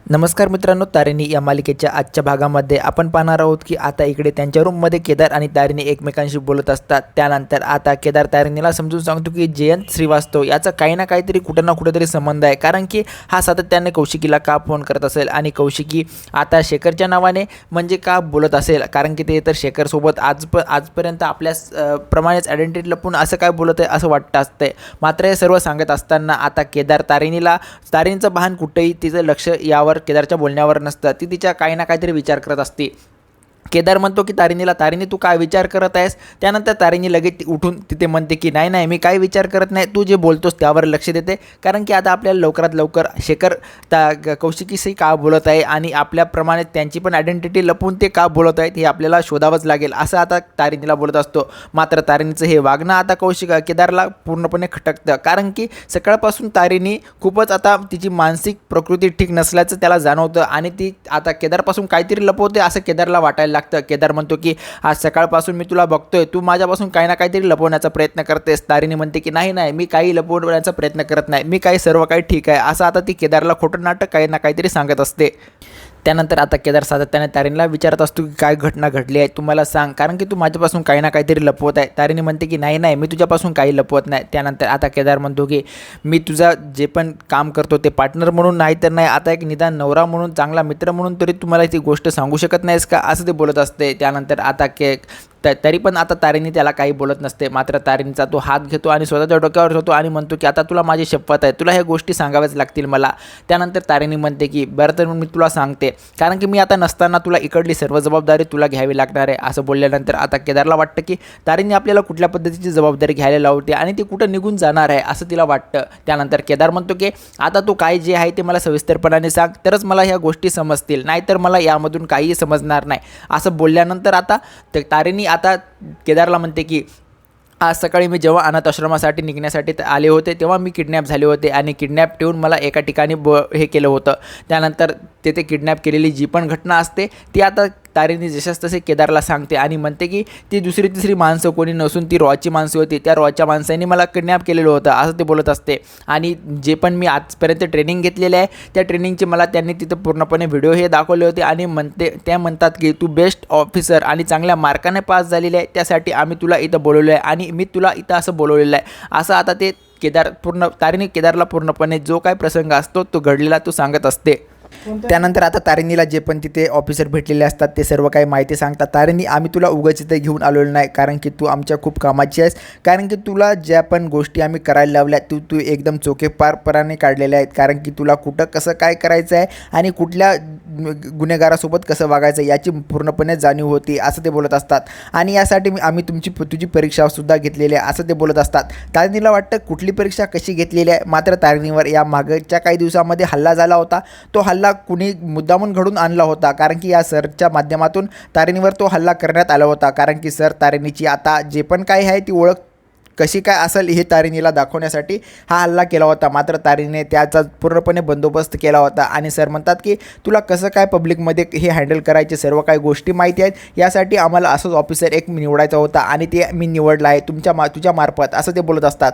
नमस्कार मित्रांनो, तारिणी या मालिकेच्या आजच्या भागामध्ये आपण पाहणार आहोत की आता इकडे त्यांच्या रूममध्ये केदार आणि तारिणी एकमेकांशी बोलत असतात। त्यानंतर आता केदार तारिणीला समजून सांगतो की जयंत श्रीवास्तव याचा काही ना काहीतरी कुठं ना कुठेतरी संबंध आहे, कारण की हा सातत्याने कौशिकीला का फोन करत असेल आणि कौशिकी आता शेखरच्या नावाने म्हणजे का बोलत असेल, कारण की ते तर शेखरसोबत आजपर्यंत आपल्या प्रमाणेच आयडेंटिटी लपून असं काय बोलत आहे असं वाटतं असते। मात्र हे सर्व सांगत असताना आता केदार तारिणीचं भान कुठेही तिचं लक्ष यावर केदारच्या बोलण्यावर नसतं। ती तिच्या काही ना काहीतरी विचार करत असते। केदार म्हणतो की तारिणी तू काय विचार करत आहेस? त्यानंतर तारिणी लगेच उठून तिथे म्हणते की नाही मी काही विचार करत नाही, तू जे बोलतोस त्यावर लक्ष देते, कारण की आता आपल्याला लवकरात लवकर शेखर कौशिकीशी का बोलत आहे आणि आपल्याप्रमाणे त्यांची पण आयडेंटिटी लपवून ते का बोलत आहेत हे आपल्याला शोधावंच लागेल असं आता तारिणीला बोलत असतो। मात्र तारिणीचं हे वागणं आता केदारला पूर्णपणे खटकतं, कारण की सकाळपासून तारिणी खूपच आता तिची मानसिक प्रकृती ठीक नसल्याचं त्याला जाणवतं आणि ती आता केदारपासून काहीतरी लपवते असं केदारला वाटायला लागतं। केदार म्हणतो की आज सकाळपासून मी तुला बघतोय, तू माझ्यापासून काही ना काहीतरी लपवण्याचा प्रयत्न करतेस। तारिणी म्हणते की नाही मी काही लपवण्याचा प्रयत्न करत नाही, मी काही सर्व काही ठीक आहे असं आता ती केदारला खोटं नाटक काही ना काहीतरी सांगत असते। त्यानंतर आता केदार सातत्याने तारिणीला विचारत असतो की काय घटना घडली आहे तू मला सांग, कारण की तू माझ्यापासून काही ना काहीतरी लपवत आहे। तारिणी म्हणते की नाही मी तुझ्यापासून काही लपवत नाही। त्यानंतर आता केदार म्हणतो की मी तुझा जे पण काम करतो ते पार्टनर म्हणून नाही तर नाही, आता एक निदान नवरा म्हणून, चांगला मित्र म्हणून तरी तू मला ती गोष्ट सांगू शकत नाहीस का असं ते बोलत असते। त्यानंतर आता तरी पण आता तारिणी त्याला काही बोलत नसते। मात्र तारिणीचा तो हात घेतो आणि स्वतःच्या डोक्यावर ठेवतो आणि म्हणतो की आता तुला माझी शपथ आहे, तुला ह्या गोष्टी सांगाव्याच लागतील मला। त्यानंतर तारिणी म्हणते की बरं तर मी तुला सांगते, कारण की मी आता नसताना तुला इकडली सर्व जबाबदारी तुला घ्यावी लागणार आहे असं बोलल्यानंतर आता केदारला वाटतं की तारिणी आपल्याला कुठल्या पद्धतीची जबाबदारी घ्यायला लावते आणि ती कुठं निघून जाणार आहे असं तिला वाटतं। त्यानंतर केदार म्हणतो की आता तू काय जे आहे ते मला सविस्तरपणाने सांग, तरच मला ह्या गोष्टी समजतील, नाहीतर मला यामधून काहीही समजणार नाही असं बोलल्यानंतर आता तारिणी आता केदारला म्हणते की आज सकाळी मी जेव्हा अनाथ आश्रमासाठी निघण्यासाठी आले होते तेव्हा मी किडनॅप झाले होते आणि किडनॅप ठेवून मला एका ठिकाणी हे केलं होतं। त्यानंतर तेथे किडनॅप केलेली जी पण घटना असते ती आता तारिणी जशास तसे केदारला सांगते आणि म्हणते की ती दुसरी तिसरी माणसं कोणी नसून ती रॉची माणसं होती, त्या रॉच्या माणसांनी मला किडनॅप केलेलं होतं असं ते बोलत असते। आणि जे पण मी आजपर्यंत ट्रेनिंग घेतलेले आहे त्या ट्रेनिंगचे मला त्यांनी तिथं पूर्णपणे व्हिडिओ हे दाखवले होते आणि म्हणतात की तू बेस्ट ऑफिसर आणि चांगल्या मार्काने पास झालेले आहे, त्यासाठी आम्ही तुला इथं बोलवलं आहे आणि मी तुला इथं असं बोलवलेलं आहे असं आता ते तारिणी केदारला पूर्णपणे जो काय प्रसंग असतो तो घडलेला तो सांगत असते। त्यानंतर आता तारिणीला जे पण तिथे ऑफिसर भेटलेले असतात ते सर्व काही माहिती सांगतात। तारिणी आम्ही तुला उगाच इथे घेऊन आलेलो नाही, कारण की तू आमच्या खूप कामाची आहेस, कारण की तुला ज्या पण गोष्टी आम्ही करायला लावल्या तू एकदम चोखेपारपणाने काढलेल्या आहेत, कारण की तुला कुठं कसं काय करायचं आहे आणि कुठल्या गुन्हेगारासोबत कसं वागायचं याची पूर्णपणे जाणीव होती असं ते बोलत असतात। आणि यासाठी आम्ही तुझी परीक्षासुद्धा घेतलेली आहे असं ते बोलत असतात। तारिणीला वाटतं कुठली परीक्षा कशी घेतलेली आहे, मात्र तारिणीवर या मागच्या काही दिवसामध्ये हल्ला झाला होता, तो हल्ला कुणी मुद्दामून घडून आणला होता, कारण की या सरच्या माध्यमातून तारिणीवर तो हल्ला करण्यात आला होता, कारण की सर तारिणीची आता जे पण काही आहे ती ओळख कशी काय असेल हे तारिणीला दाखवण्यासाठी हा हल्ला केला होता। मात्र तारिणीने त्याचा पूर्णपणे बंदोबस्त केला होता आणि सर म्हणतात की तुला कसं काय पब्लिकमध्ये हे हँडल करायचे सर्व काही गोष्टी माहिती आहेत, यासाठी आम्हाला असंच ऑफिसर एक निवडायचा होता आणि ते मी निवडला आहे तुझ्या मार्फत असं ते बोलत असतात।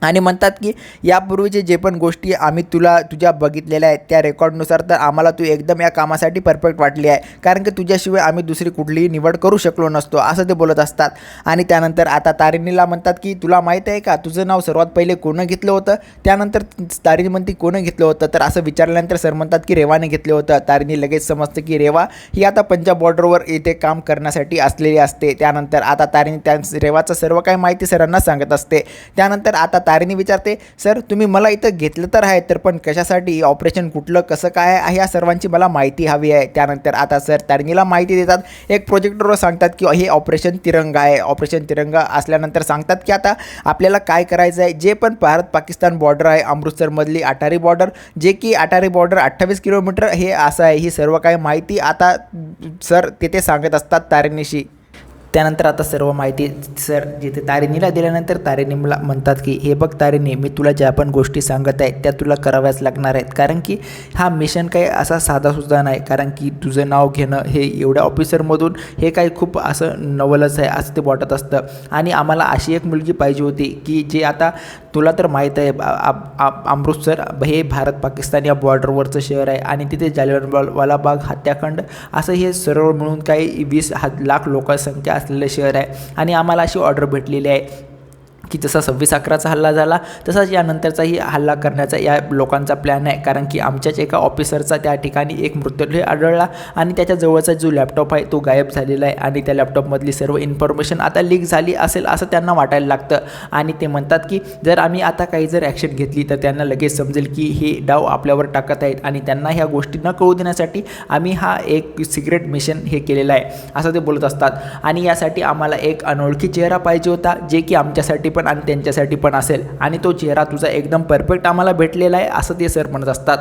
आणि म्हणतात की यापूर्वीचे जे पण गोष्टी आम्ही तुझ्या बघितलेल्या आहेत त्या रेकॉर्डनुसार तर आम्हाला तू एकदम या कामासाठी परफेक्ट वाटली आहे, कारण की तुझ्याशिवाय आम्ही दुसरी कुठलीही निवड करू शकलो नसतो असं ते बोलत असतात। आणि त्यानंतर आता तारिणीला म्हणतात की तुला माहीत आहे का तुझं नाव सर्वात पहिले कोणं घेतलं होतं? त्यानंतर तारिणी म्हणते कोणं घेतलं होतं, तर असं विचारल्यानंतर सर म्हणतात की रेवाने घेतलं होतं। तारिणी लगेच समजते की रेवा ही आता पंजाब बॉर्डरवर येथे काम करण्यासाठी असलेली असते। त्यानंतर आता तारिणी रेवाचं सर्व काही माहिती सरांना सांगत असते। त्यानंतर आता तारिणी विचारते सर तुम्ही मला इथं घेतलं तर आहे, तर पण कशासाठी, ऑपरेशन कुठलं कसं काय आहे या सर्वांची मला माहिती हवी आहे। त्यानंतर आता सर तारिणीला माहिती देतात, एक प्रोजेक्टरवर सांगतात की हे ऑपरेशन तिरंगा आहे। ऑपरेशन तिरंगा असल्यानंतर सांगतात की आता आपल्याला काय करायचं आहे, जे पण भारत पाकिस्तान बॉर्डर आहे अमृतसरमधली अटारी बॉर्डर, जे की अटारी बॉर्डर 28 किलोमीटर हे असं आहे, ही सर्व काही माहिती आता सर तिथे सांगत असतात तारिणीशी। त्यानंतर आता सर्व माहिती सर जिथे तारिणीला दिल्यानंतर तारिणी मला म्हणतात की हे बघ तारिणी, मी तुला ज्या पण गोष्टी सांगत आहे त्या तुला कराव्याच लागणार आहेत, कारण की हा मिशन काही असा साधासुद्धा नाही, कारण की तुझं नाव घेणं हे एवढ्या ऑफिसरमधून हे काही खूप असं नवलच आहे असं ते वाटत असतं। आणि आम्हाला अशी एक मुलगी पाहिजे होती की जे आता तुला तर माहीत आहे अमृतसर हे भारत पाकिस्तान या बॉर्डरवरचं शहर आहे आणि तिथे जालियनवाला बाग हत्याकांड असं हे सर्व मिळून काही 20 लाख लोकसंख्या असलेलं शहर आहे आणि आम्हाला अशी ऑर्डर भेटलेली आहे की जसा 26/11चा हल्ला झाला तसाच यानंतरचाही हल्ला करण्याचा या लोकांचा प्लॅन आहे, कारण की आमच्याच एका ऑफिसरचा त्या ठिकाणी एक मृतदेह आढळला आणि त्याच्या जवळचा जो लॅपटॉप आहे तो गायब झालेला आहे आणि त्या लॅपटॉपमधली सर्व इन्फॉर्मेशन आता लीक झाली असेल असं त्यांना वाटायला लागतं आणि ते म्हणतात की जर आम्ही आता काही जर ॲक्शन घेतली तर त्यांना लगेच समजेल की हे डाव आपल्यावर टाकत आहेत आणि त्यांना ह्या गोष्टी न कळू देण्यासाठी आम्ही हा एक सिक्रेट मिशन हे केलेलं आहे असं ते बोलत असतात आणि यासाठी आम्हाला एक अनोळखी चेहरा पाहिजे होता जे की आमच्यासाठी पण आणि त्यांच्यासाठी पण असेल आणि तो चेहरा तुझा एकदम परफेक्ट आम्हाला भेटलेला आहे असं ते सर म्हणत असतात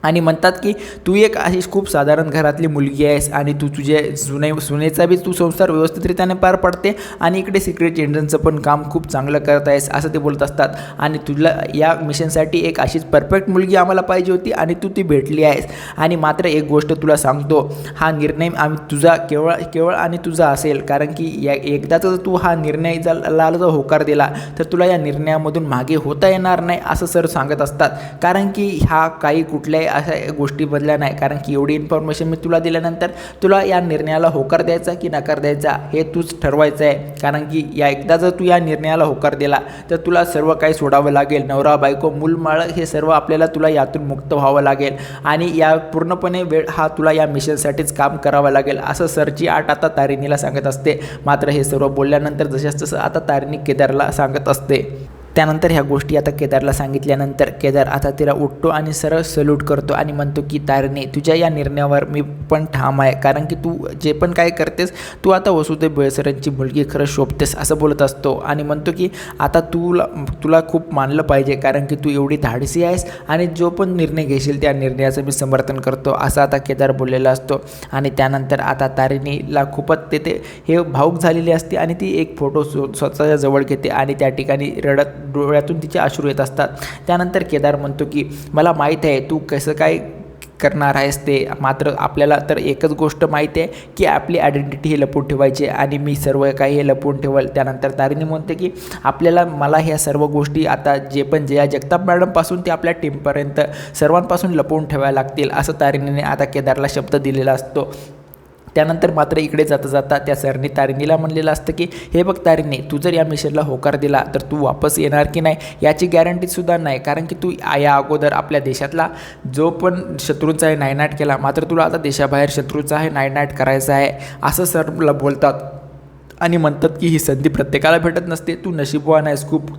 आणि म्हणतात की तू एक अशी खूप साधारण घरातली मुलगी आहेस आणि तू तुझे सुनेचा बी तू संसार व्यवस्थितरित्याने पार पडते आणि इकडे सिक्रेट एजंटचं पण काम खूप चांगलं करत आहेस असं ते बोलत असतात आणि तुला या मिशनसाठी एक अशीच परफेक्ट मुलगी आम्हाला पाहिजे होती आणि तू ती भेटली आहेस आणि मात्र एक गोष्ट तुला सांगतो, हा निर्णय आम्ही तुझा केवळ आणि तुझा असेल, कारण की एकदाच तू हा निर्णय जर होकार दिला तर तुला या निर्णयामधून मागे होता येणार नाही असं सर सांगत असतात, कारण की हा काही कुठल्याही अशा गोष्टी बदल्या नाही, कारण की एवढी इन्फॉर्मेशन मी तुला दिल्यानंतर तुला या निर्णयाला होकार द्यायचा की नकार द्यायचा हे तूच ठरवायचं आहे, कारण की एकदा जर तू या निर्णयाला होकार दिला तर तुला सर्व काही सोडावं लागेल, नवरा बायको मूलमाळ हे सर्व आपल्याला तुला यातून मुक्त व्हावं लागेल आणि या पूर्णपणे वेळ हा तुला या मिशनसाठीच काम करावं लागेल असं सरची आट आता तारिणीला सांगत असते. मात्र हे सर्व बोलल्यानंतर जसं तसं आता तारिणी केदारला सांगत असते. त्यानंतर ह्या गोष्टी आता केदारला सांगितल्यानंतर केदार आता तिला उठतो आणि सरळ सल्यूट करतो आणि म्हणतो की तारिणी, तुझ्या या निर्णयावर मी पण ठाम आहे, कारण की तू जे पण काय करतेस तू आता वसुदेव बेळसरांची मुलगी खरं शोभतेस असं बोलत असतो आणि म्हणतो की आता तुला खूप मानलं पाहिजे, कारण की तू एवढी धाडसी आहेस आणि जो पण निर्णय घेशील त्या निर्णयाचं मी समर्थन करतो असं आता केदार बोललेला असतो. आणि त्यानंतर आता तारिणीला खूपच तेथे हे भावूक झालेली असते आणि ती एक फोटो स्वतःच्या जवळ घेते आणि त्या ठिकाणी रडत डोळ्यातून तिचे अश्रू येत असतात. त्यानंतर केदार म्हणतो की मला माहीत आहे तू कसं काय करणार आहेस ते, मात्र आपल्याला तर एकच गोष्ट माहिती आहे की आपली आयडेंटिटी ही लपवून ठेवायची आणि मी सर्व काही हे लपवून ठेवल. त्यानंतर तारिणी म्हणते की मला ह्या सर्व गोष्टी आता जे पण जया जगताप मॅडमपासून ते आपल्या टीमपर्यंत सर्वांपासून लपवून ठेवायला लागतील असं तारिणीने आता केदारला शब्द दिलेला असतो. त्यानंतर मात्र इकडे जाता त्या सरनी तारिणीला म्हणलेलं असतं की हे बघ तारिणी, तू जर या मिशनला होकार दिला तर तू वापस येणार की नाही याची गॅरंटीसुद्धा नाही, कारण की तू या अगोदर आपल्या देशातला जो पण शत्रूंचा आहे नायनाट केला, मात्र तुला आता देशाबाहेर शत्रूचा आहे नायनाट करायचा आहे असं सरला बोलतात आणि म्हणतात की ही संधी प्रत्येकाला भेटत नसते, तू नशीबवान आहेस खूप,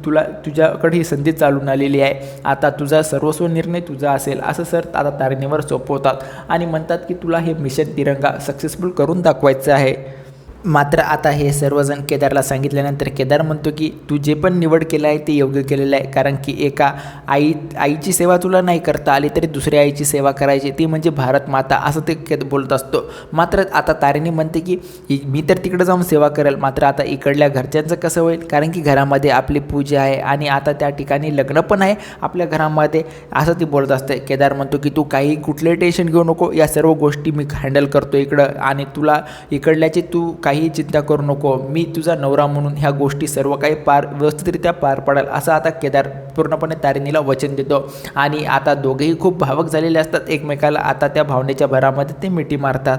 तुझ्याकडे ही संधी चालून आलेली आहे, आता तुझा सर्वस्व निर्णय तुझा असेल असं सर आता तारिणीवर सोपवतात आणि म्हणतात की तुला हे मिशन तिरंगा सक्सेसफुल करून दाखवायचं आहे. मात्र आता हे सर्वजण केदारला सांगितल्यानंतर केदार म्हणतो की तू जे पण निवड केलं आहे ते योग्य केलेलं आहे, कारण की एका आईची सेवा तुला नाही करता आली तरी दुसऱ्या आईची सेवा करायची, ती म्हणजे भारत माता असं ते बोलत असतो. मात्र आता तारिणी म्हणते की मी तर तिकडे जाऊन सेवा करेल, मात्र आता इकडल्या घरच्यांचं कसं होईल, कारण की घरामध्ये आपली पूजा आहे आणि आता त्या ठिकाणी लग्न पण आहे आपल्या घरामध्ये असं ती बोलत असते. केदार म्हणतो की तू काही कुठलंही टेन्शन घेऊ नको, या सर्व गोष्टी मी हँडल करतो इकडं आणि तुला इकडल्याची तू काही चिंता करू नको, मी तुझा नवरा म्हणून ह्या गोष्टी सर्व काही व्यवस्थितरित्या पार पडेल असं आता केदार पूर्णपणे तारिणीला वचन देतो. आणि आता दोघेही खूप भावक झालेले असतात एकमेकाला, आता त्या भावनेच्या भरामध्ये ते मिठी मारतात.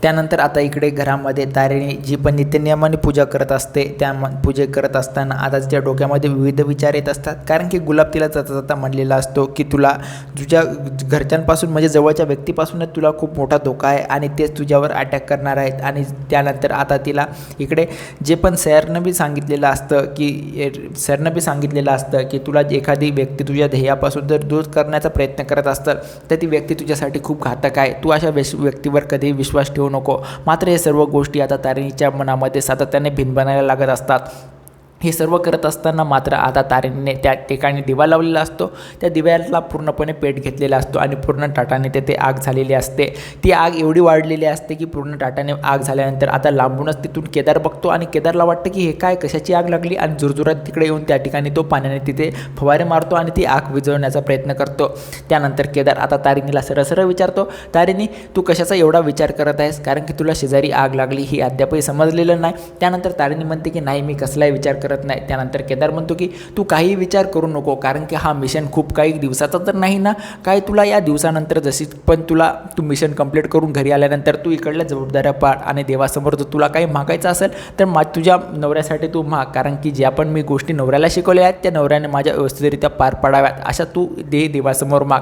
त्यानंतर आता इकडे घरामध्ये तारिणी जी पण नित्यनियमाने पूजा करत असते, त्या पूजे करत असताना आता तिच्या डोक्यामध्ये विविध विचार येत असतात, कारण की गुलाब तिला जाता म्हणलेला असतो की तुझ्या घरच्यांपासून म्हणजे जवळच्या व्यक्तीपासूनच तुला खूप मोठा धोका आहे आणि तेच तुझ्यावर अटॅक करणार आहेत. आणि त्यानंतर आता तिला इकडे जे पण सरनं बी सांगितलेलं असतं की तुला एखादी व्यक्ती तुझ्या ध्येयापासून जर दूर करण्याचा प्रयत्न करत असतं तर ती व्यक्ती तुझ्यासाठी खूप घातक आहे, तू अशा व्यक्तीवर कधीही विश्वास ठेवू नको. मात्र हे सर्व गोष्टी आता तारिणीच्या मनामध्ये सातत्याने भिनभिनायला लागत असतात. हे सर्व करत असताना मात्र आता तारिणीने त्या ठिकाणी दिवा लावलेला असतो, त्या दिव्याला पूर्णपणे पेट घेतलेला असतो आणि पूर्ण टाटाने तेथे आग झालेली असते. ती आग एवढी वाढलेली असते की पूर्ण टाटाने आग झाल्यानंतर आता लांबूनच तिथून केदार बघतो आणि केदारला वाटतं की हे काय कशाची आग लागली आणि जुरजुरात तिकडे येऊन त्या ठिकाणी तो पाण्याने तिथे फवारे मारतो आणि ती आग विझवण्याचा प्रयत्न करतो. त्यानंतर केदार आता तारिणीला सरळ विचारतो, तारिणी तू कशाचा एवढा विचार करत आहेस, कारण की तुला शेजारी आग लागली ही अद्यापही समजलेलं नाही. त्यानंतर तारिणी म्हणते की नाही मी कसलाही विचार करत नाही. त्यानंतर केदार म्हणतो की तू काही विचार करू नको, कारण की हा मिशन खूप काही दिवसाचा तर नाही ना, काय तुला या दिवसानंतर जशी पण तू मिशन कंप्लीट करून घरी आल्यानंतर तू इकडल्या जबाबदाऱ्या पाळ आणि देवासमोर जर तुला काही मागायचं असेल तर तुझ्या नवऱ्यासाठी तू माग, कारण की ज्या पण मी गोष्टी नवऱ्याला शिकवल्या आहेत त्या नवऱ्याने माझ्या व्यवस्थितरित्या पार पाडाव्यात अशा तू देवासमोर माग.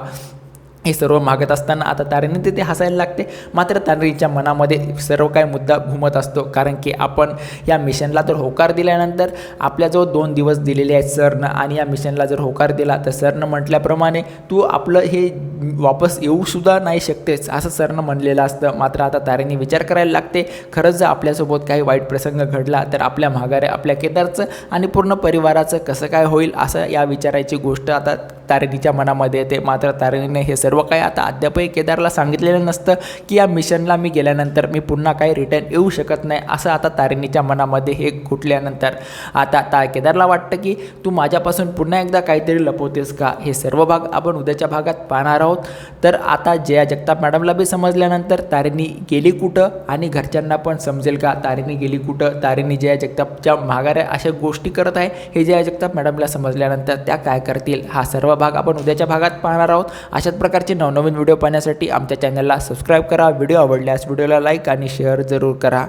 हे सर्व मागत असताना आता तारेने तिथे हसायला लागते. मात्र तारेच्या मनामध्ये सर्व काही मुद्दा घुमत असतो, कारण की आपण या मिशनला तर होकार दिल्यानंतर आपल्याजवळ 2 दिवस दिलेले आहेत सरनं, आणि या मिशनला जर होकार दिला तर सरनं म्हटल्याप्रमाणे तू आपलं हे वापस येऊसुद्धा नाही शकतेस असं सरनं म्हणलेलं असतं. मात्र आता तारेने विचार करायला लागते, खरंच जर आपल्यासोबत काही वाईट प्रसंग घडला तर आपल्या माघारे आपल्या केदारचं आणि पूर्ण परिवाराचं कसं काय होईल, असं या विचारायची गोष्ट आता तारेनीच्या मनामध्ये येते. मात्र तारेनीने हे सर्व काही आता अद्यापही केदारला सांगितलेलं नसतं की या मिशनला मी गेल्यानंतर मी पुन्हा काही रिटर्न येऊ शकत नाही, असं आता तारेनीच्या मनामध्ये हे घुटल्यानंतर आता केदारला वाटतं की तू माझ्यापासून पुन्हा एकदा काहीतरी लपवतेस का. हे सर्व भाग आपण उद्याच्या भागात पाहणार आहोत. तर आता जया जगताप मॅडमला बी समजल्यानंतर तारेनी गेली कुठं आणि घरच्यांना पण समजेल का तारेनी गेली कुठं, तारेनी जया जगतापच्या माघाऱ्या अशा गोष्टी करत आहे हे जया जगताप मॅडमला समजल्यानंतर त्या काय करतील, हा सर्व भाग आपण उद्याच्या भागात पाहणार आहोत. अशाच प्रकारचे नवनवीन व्हिडिओ पाहण्यासाठी आमच्या चॅनलला सबस्क्राईब करा. व्हिडिओ आवडल्यास व्हिडिओला लाईक आणि शेअर जरूर करा.